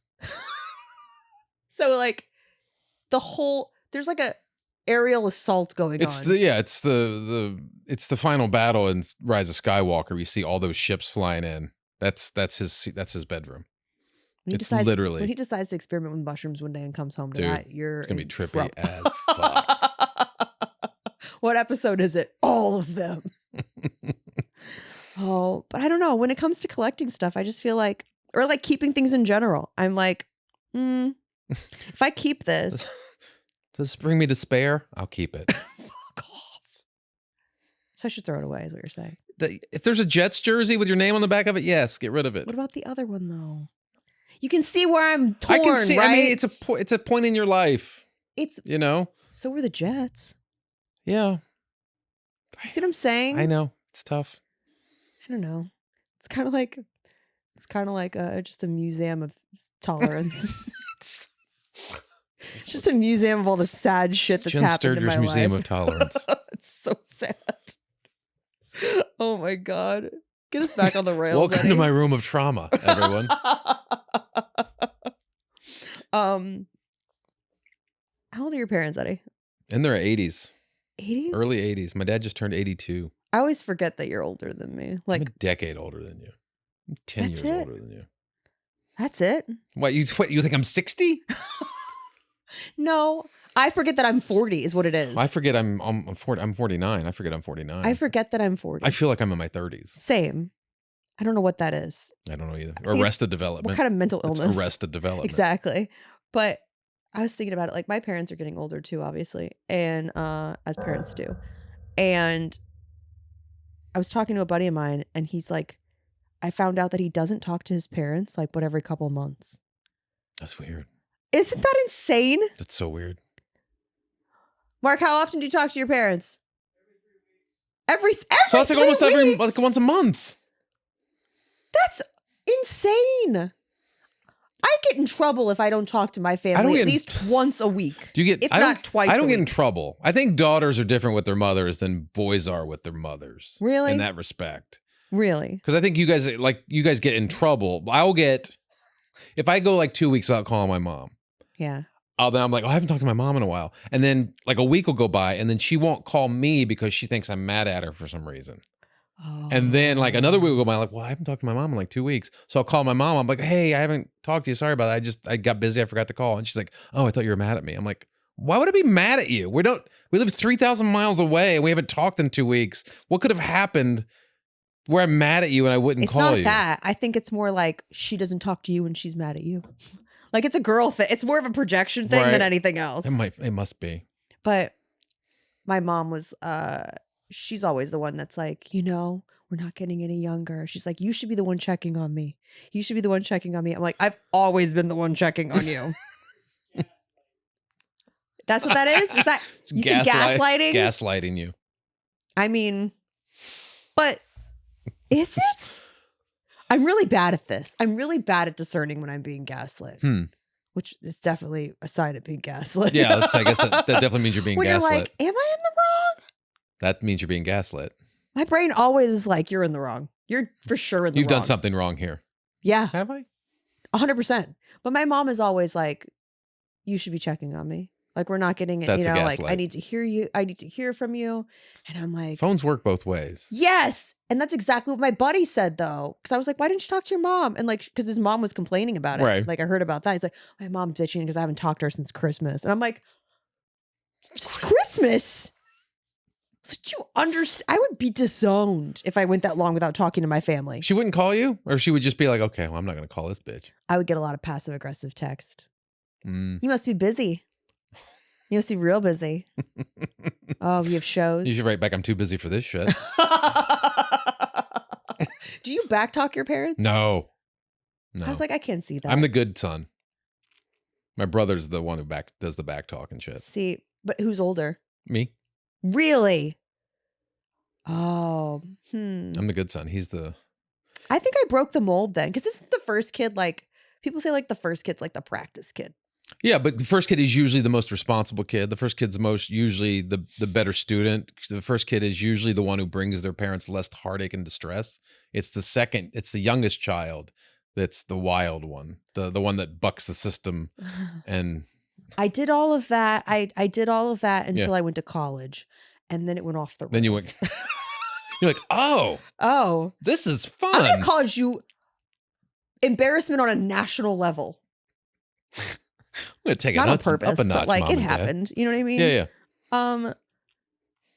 So like there's like a aerial assault going on. It's the final battle in Rise of Skywalker. We see all those ships flying in. That's his bedroom. When he decides to experiment with mushrooms one day and comes home to that, it's gonna be trippy as fuck. What episode is it? All of them. Oh, but I don't know. When it comes to collecting stuff, I just feel like, or like keeping things in general, I'm like, if I keep this, does this bring me despair? I'll keep it. Fuck off. So I should throw it away, is what you're saying. If there's a Jets jersey with your name on the back of it, yes, get rid of it. What about the other one though? You can see where I'm torn. I can see. Right? I mean, it's a point in your life. So were the Jets. Yeah. You see what I'm saying? I know it's tough. I don't know. It's kind of like just a museum of tolerance. It's just a museum of all the sad shit that's happened in my life. Museum of Tolerance. It's so sad. Oh my God. Get us back on the rails. Welcome to my room of trauma, everyone. How old are your parents, Eddie? In their 80s. 80s? Early 80s. My dad just turned 82. I always forget that you're older than me. Like I'm a decade older than you. I'm 10 years older than you. That's it? What, you think I'm 60? No, I forget that I'm 40 is what it is. I forget I'm 49. I forget I'm 49. I forget that I'm 40. I feel like I'm in my 30s. Same. I don't know what that is. I don't know either. Arrested development. What kind of mental illness? It's arrested development. Exactly. But I was thinking about it. Like, my parents are getting older too, obviously. And as parents do. And I was talking to a buddy of mine, and he's like, I found out that he doesn't talk to his parents like but every couple of months. That's weird. Isn't that insane? That's so weird. Mark, how often do you talk to your parents? Every so that's like almost weeks? like once a month. That's insane. I get in trouble if I don't talk to my family at least once a week. Do you get? If not twice. I don't get in trouble. I think daughters are different with their mothers than boys are with their mothers. Really? In that respect. Really? Because I think you guys get in trouble. I'll get if I go like 2 weeks without calling my mom. Yeah. Then I'm like, I haven't talked to my mom in a while. And then like a week will go by and then she won't call me because she thinks I'm mad at her for some reason. Oh. And then like another week will go by, like, well, I haven't talked to my mom in like 2 weeks. So I'll call my mom. I'm like, hey, I haven't talked to you. Sorry about that. I got busy. I forgot to call. And she's like, oh, I thought you were mad at me. I'm like, why would I be mad at you? We live 3,000 miles away and we haven't talked in 2 weeks. What could have happened where I'm mad at you and I wouldn't call you? It's not that. I think it's more like she doesn't talk to you and she's mad at you. Like it's a girl thing. It's more of a projection thing than anything else. It must be. But my mom was, she's always the one that's like, we're not getting any younger. She's like, you should be the one checking on me. You should be the one checking on me. I'm like, I've always been the one checking on you. That's what that is? Is that you think gaslighting? Gaslighting you. I mean, but is it? I'm really bad at this. I'm really bad at discerning when I'm being gaslit. Which is definitely a sign of being gaslit. Yeah, I guess that definitely means you're being when gaslit. You're like, am I in the wrong? That means you're being gaslit. My brain always is like, you're in the wrong. You're for sure in the wrong. You've done something wrong here. Yeah. Have I? 100%. But my mom is always like, you should be checking on me. Like, we're not getting it. That's like, I need to hear you. I need to hear from you. And I'm like, phones work both ways. Yes. And that's exactly what my buddy said, though. Because I was like, why didn't you talk to your mom? And like, because his mom was complaining about it. Right. Like, I heard about that. He's like, my mom's bitching because I haven't talked to her since Christmas. And I'm like, Christmas? So do you understand? I would be disowned if I went that long without talking to my family. She wouldn't call you? Or she would just be like, okay, well, I'm not going to call this bitch. I would get a lot of passive aggressive text. You must be busy. You must be real busy. Oh, you have shows? You should write back, I'm too busy for this shit. Do you backtalk your parents? No. I was like, I can't see that. I'm the good son. My brother's the one who does the back talk and shit. See, but who's older? Me. Really? Oh. I'm the good son. He's the... I think I broke the mold then. Because this is the first kid, like, people say like the first kid's like the practice kid. Yeah, but the first kid is usually the most responsible kid. The first kid's usually the better student. The first kid is usually the one who brings their parents less heartache and distress. It's the youngest child that's the wild one, the one that bucks the system. And I did all of that. I did all of that until I went to college, and then it went off the rails. Then you went. You're like, oh, this is fun. I'm gonna cause you embarrassment on a national level. I'm gonna take not it on purpose, up a notch, but like Mom it and Dad. happened. You know what I mean? Yeah.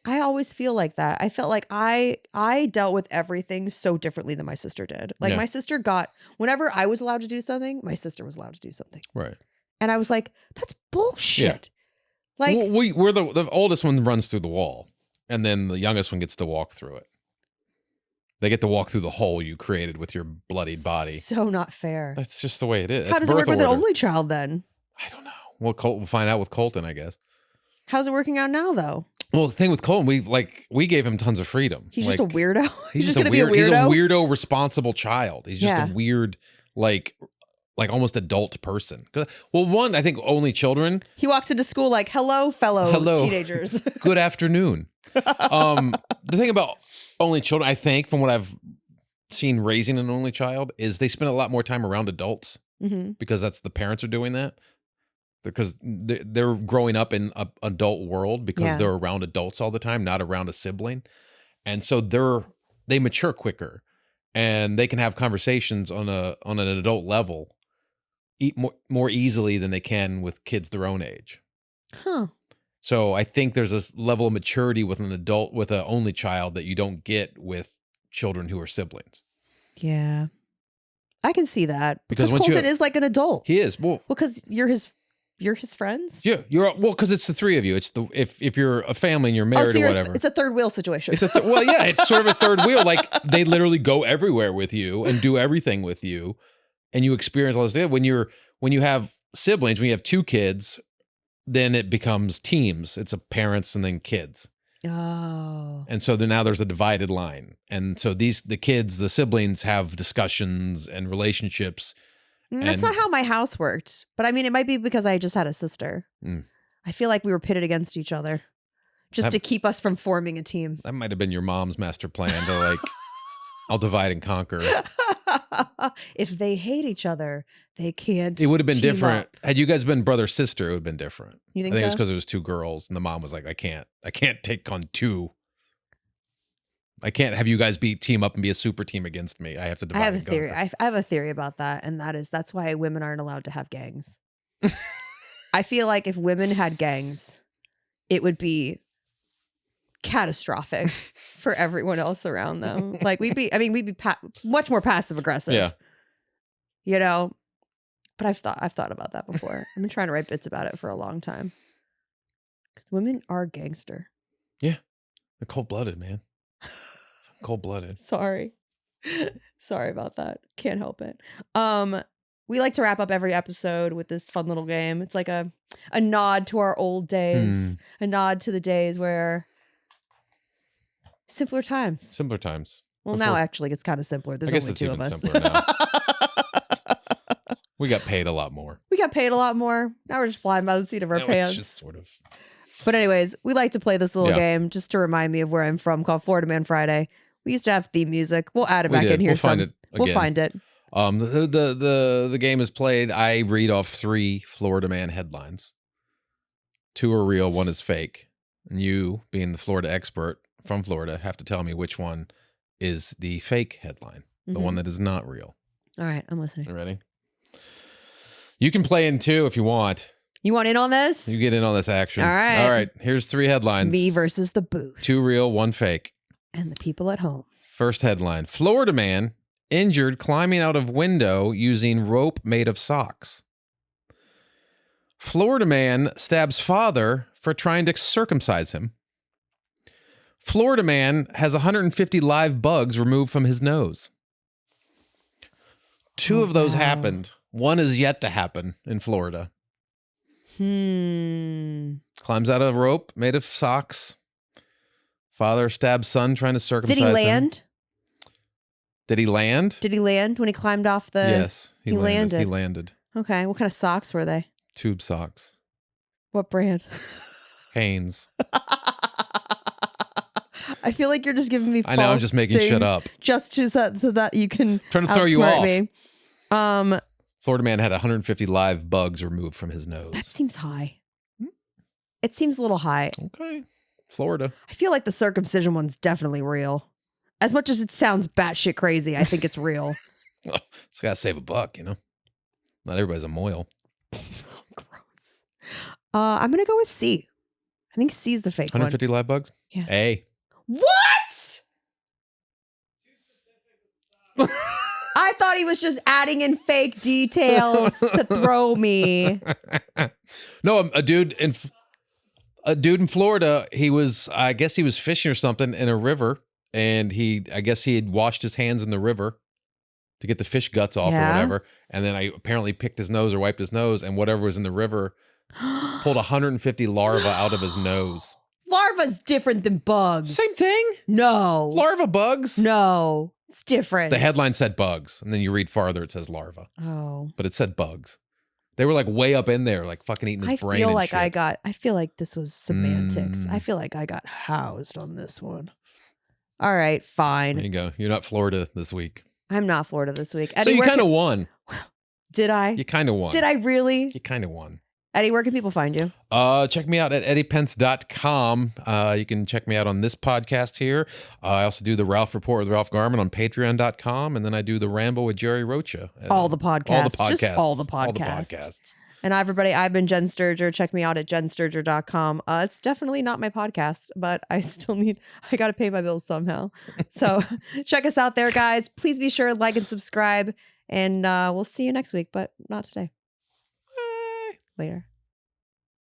I always feel like that. I felt like I dealt with everything so differently than my sister did. Like my sister whenever I was allowed to do something, my sister was allowed to do something. Right. And I was like, that's bullshit. Yeah. Like we're the oldest one runs through the wall, and then the youngest one gets to walk through it. They get to walk through the hole you created with your bloodied body. So not fair. That's just the way it is. How does it work with an only child then? I don't know. We'll find out with Colton, I guess. How's it working out now, though? Well, the thing with Colton, we gave him tons of freedom. He's just a weirdo. He's just going to be a weirdo. He's a weirdo, responsible child. He's just a weird, like almost adult person. Well, one, I think only children. He walks into school like, hello, teenagers. Good afternoon. The thing about only children, I think, from what I've seen raising an only child, is they spend a lot more time around adults because the parents are doing that. because they're growing up in an adult world because they're around adults all the time, not around a sibling. And so they mature quicker and they can have conversations on an adult level more easily than they can with kids their own age. Huh. So I think there's a level of maturity with an adult, with an only child, that you don't get with children who are siblings. Yeah. I can see that. Because Colton is like an adult. He is. Well, because you're his friends? Yeah, because it's the three of you. It's if you're a family and you're married or whatever. It's a third wheel situation. Well, yeah, it's sort of a third wheel. Like they literally go everywhere with you and do everything with you, and you experience all this stuff. When you have siblings, when you have two kids, then it becomes teams. It's a parents and then kids. Oh. And so now there's a divided line. And so the siblings have discussions and relationships. That's not how my house worked. But I mean, it might be because I just had a sister. I feel like we were pitted against each other just to keep us from forming a team. That might have been your mom's master plan to like, I'll divide and conquer. If they hate each other, they can't. It would have been team different. up. Had you guys been brother-sister, it would have been different. You think I think so? it's because it was two girls and the mom was like, I can't take on two. I can't have you guys team up and be a super team against me. I have to divide. I have a theory. I have a theory about that. And that's why women aren't allowed to have gangs. I feel like if women had gangs, it would be catastrophic for everyone else around them. Like we'd be much more passive aggressive. Yeah. You know, but I've thought about that before. I've been trying to write bits about it for a long time. Because women are gangster. Yeah. They're cold-blooded, man. Cold-blooded. Sorry about that. Can't help it. We like to wrap up every episode with this fun little game. It's like a nod to our old days, a nod to the days where simpler times. Well, now actually it's kind of simpler. There's only two of us. Now. We got paid a lot more. Now we're just flying by the seat of our pants. Just sort of. But anyways, we like to play this little game just to remind me of where I'm from, called Florida Man Friday. We used to have theme music. We'll add it back in here. We'll find it again. We'll find it. The game is played. I read off 3 Florida Man headlines. 2 are real, 1 is fake. And you, being the Florida expert from Florida, have to tell me which one is the fake headline, the one that is not real. All right, I'm listening. You ready? You can play in 2 if you want. You want in on this? You get in on this action. All right. Here's 3 headlines. It's me versus the booth. 2 real, 1 fake. And the people at home. First headline: Florida man injured climbing out of window using rope made of socks. Florida man stabs father for trying to circumcise him. Florida man has 150 live bugs removed from his nose. 2 of those happened. 1 is yet to happen in Florida. Climbs out of a rope made of socks. Father stabs son trying to circumcise him. Did he land? Did he land? Did he land when he climbed off the... Yes, he landed. He landed. Okay, what kind of socks were they? Tube socks. What brand? Hanes. I feel like you're just giving me I know, I'm just making shit up. Just so that you can trying to throw you off. Me. Florida man had 150 live bugs removed from his nose. That seems high. It seems a little high. Okay. Florida. I feel like the circumcision one's definitely real. As much as it sounds batshit crazy, I think it's real. It's got to save a buck, you know? Not everybody's a moil. Gross. I'm going to go with C. I think C is the fake 150 live bugs? Yeah. A. What? I thought he was just adding in fake details to throw me. No, a dude in Florida, I guess he was fishing or something in a river, and I guess he had washed his hands in the river to get the fish guts off or whatever, and then I apparently picked his nose or wiped his nose, and whatever was in the river pulled 150 larvae out of his nose. Larva's different than bugs. Same thing? No. Larva bugs? No. It's different. The headline said bugs, and then you read farther, it says larva. Oh. But it said bugs. They were like way up in there, like fucking eating his brain and shit. I feel like this was semantics. I feel like I got housed on this one. All right, fine. There you go. You're not Florida this week. I'm not Florida this week. Eddie, so you kind of won. Did I? You kind of won. Did I really? You kind of won. Eddie, where can people find you? Check me out at eddiepence.com. You can check me out on this podcast here. I also do the Ralph Report with Ralph Garman on patreon.com. And then I do the Ramble with Jerry Rocha. All the podcasts. All the podcasts. Just all the podcasts. And everybody, I've been Jenn Sturger. Check me out at jensturger.com. It's definitely not my podcast, but I got to pay my bills somehow. So check us out there, guys. Please be sure to like and subscribe. And we'll see you next week, but not today. Later.